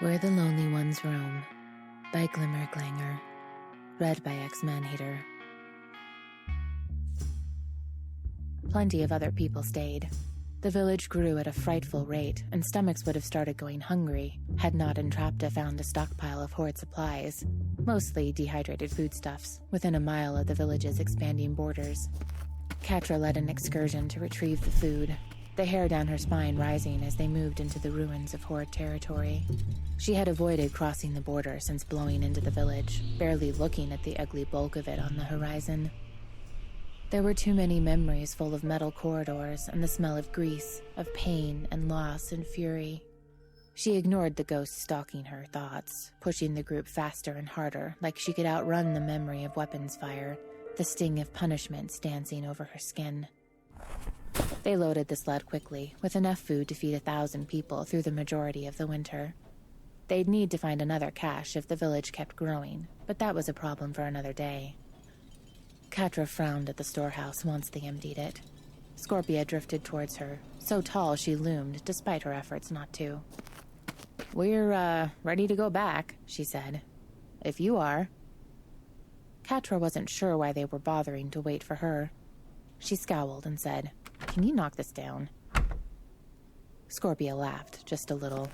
Where the Lonely Ones Roam by Glimmerglanger. Read by Exmanhater. Plenty of other people stayed. The village grew at a frightful rate, and stomachs would have started going hungry had not Entrapta found a stockpile of Horde supplies, mostly dehydrated foodstuffs, within a mile of the village's expanding borders. Catra led an excursion to retrieve the food, the hair down her spine rising as they moved into the ruins of Horde territory. She had avoided crossing the border since blowing into the village, barely looking at the ugly bulk of it on the horizon. There were too many memories full of metal corridors and the smell of grease, of pain and loss and fury. She ignored the ghosts stalking her thoughts, pushing the group faster and harder, like she could outrun the memory of weapons fire, the sting of punishments dancing over her skin. They loaded the sled quickly, with enough food to feed 1,000 people through the majority of the winter. They'd need to find another cache if the village kept growing, but that was a problem for another day. Catra frowned at the storehouse once they emptied it. Scorpia drifted towards her, so tall she loomed despite her efforts not to. "We're, ready to go back," she said. "If you are." Catra wasn't sure why they were bothering to wait for her. She scowled and said, "Can you knock this down?" Scorpia laughed, just a little.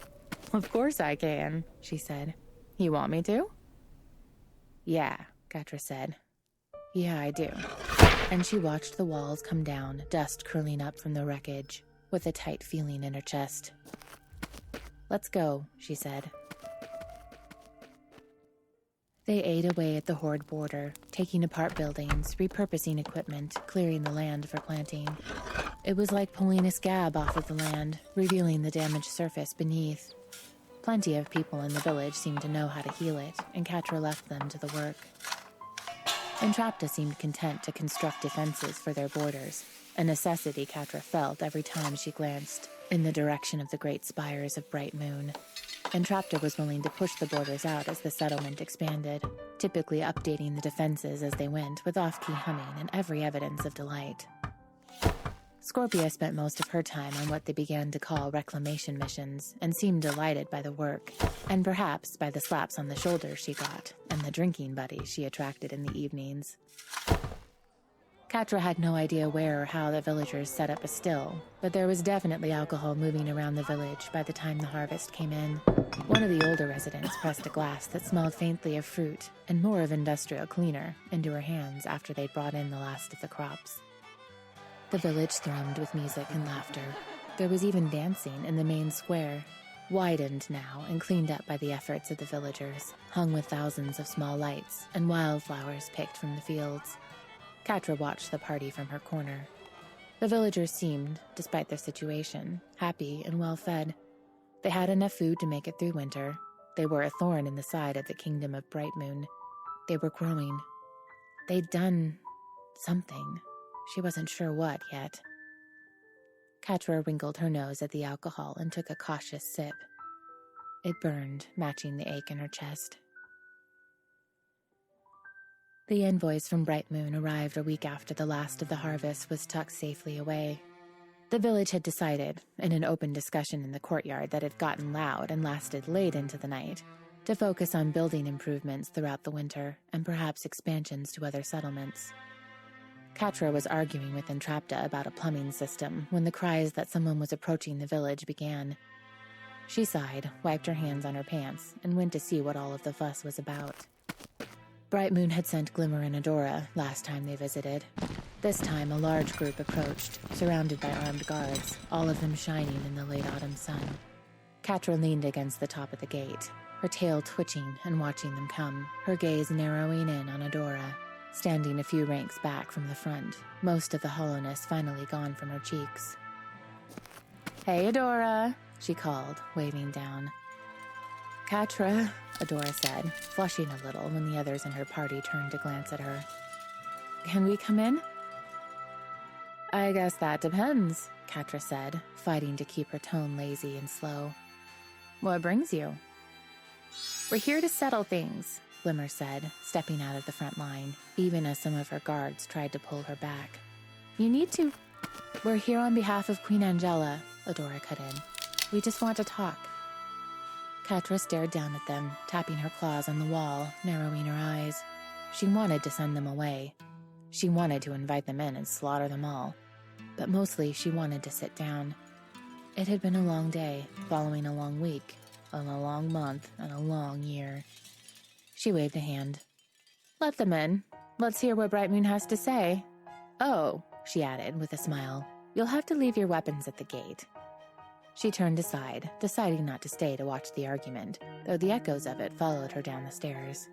"Of course I can," she said. "You want me to?" "Yeah," Catra said. "Yeah, I do." And she watched the walls come down, dust curling up from the wreckage, with a tight feeling in her chest. "Let's go," she said. They ate away at the Horde border, taking apart buildings, repurposing equipment, clearing the land for planting. It was like pulling a scab off of the land, revealing the damaged surface beneath. Plenty of people in the village seemed to know how to heal it, and Catra left them to the work. Entrapta seemed content to construct defenses for their borders, a necessity Catra felt every time she glanced in the direction of the great spires of Brightmoon. Entrapta was willing to push the borders out as the settlement expanded, typically updating the defenses as they went with off-key humming and every evidence of delight. Scorpia spent most of her time on what they began to call reclamation missions and seemed delighted by the work, and perhaps by the slaps on the shoulder she got and the drinking buddies she attracted in the evenings. Catra had no idea where or how the villagers set up a still, but there was definitely alcohol moving around the village by the time the harvest came in. One of the older residents pressed a glass that smelled faintly of fruit and more of industrial cleaner into her hands after they'd brought in the last of the crops. The village thrummed with music and laughter. There was even dancing in the main square, widened now and cleaned up by the efforts of the villagers, hung with thousands of small lights and wildflowers picked from the fields. Catra watched the party from her corner. The villagers seemed, despite their situation, happy and well-fed. They had enough food to make it through winter. They were a thorn in the side of the kingdom of Brightmoon. They were growing. They'd done something. She wasn't sure what yet. Catra wrinkled her nose at the alcohol and took a cautious sip. It burned, matching the ache in her chest. The envoys from Brightmoon arrived a week after the last of the harvest was tucked safely away. The village had decided, in an open discussion in the courtyard that had gotten loud and lasted late into the night, to focus on building improvements throughout the winter and perhaps expansions to other settlements. Catra was arguing with Entrapta about a plumbing system when the cries that someone was approaching the village began. She sighed, wiped her hands on her pants, and went to see what all of the fuss was about. Brightmoon had sent Glimmer and Adora last time they visited. This time a large group approached, surrounded by armed guards, all of them shining in the late autumn sun. Catra leaned against the top of the gate, her tail twitching and watching them come, her gaze narrowing in on Adora, standing a few ranks back from the front, most of the hollowness finally gone from her cheeks. "Hey, Adora," she called, waving down. "Catra," Adora said, flushing a little when the others in her party turned to glance at her. "Can we come in?" "I guess that depends," Catra said, fighting to keep her tone lazy and slow. "What brings you?" "We're here to settle things," Glimmer said, stepping out of the front line, even as some of her guards tried to pull her back. "You need to—" "We're here on behalf of Queen Angela," Adora cut in. "We just want to talk." Catra stared down at them, tapping her claws on the wall, narrowing her eyes. She wanted to send them away. She wanted to invite them in and slaughter them all. But mostly she wanted to sit down. It had been a long day, following a long week, and a long month, and a long year. She waved a hand. "Let them in. Let's hear what Brightmoon has to say. Oh," she added with a smile, "you'll have to leave your weapons at the gate." She turned aside, deciding not to stay to watch the argument, though the echoes of it followed her down the stairs.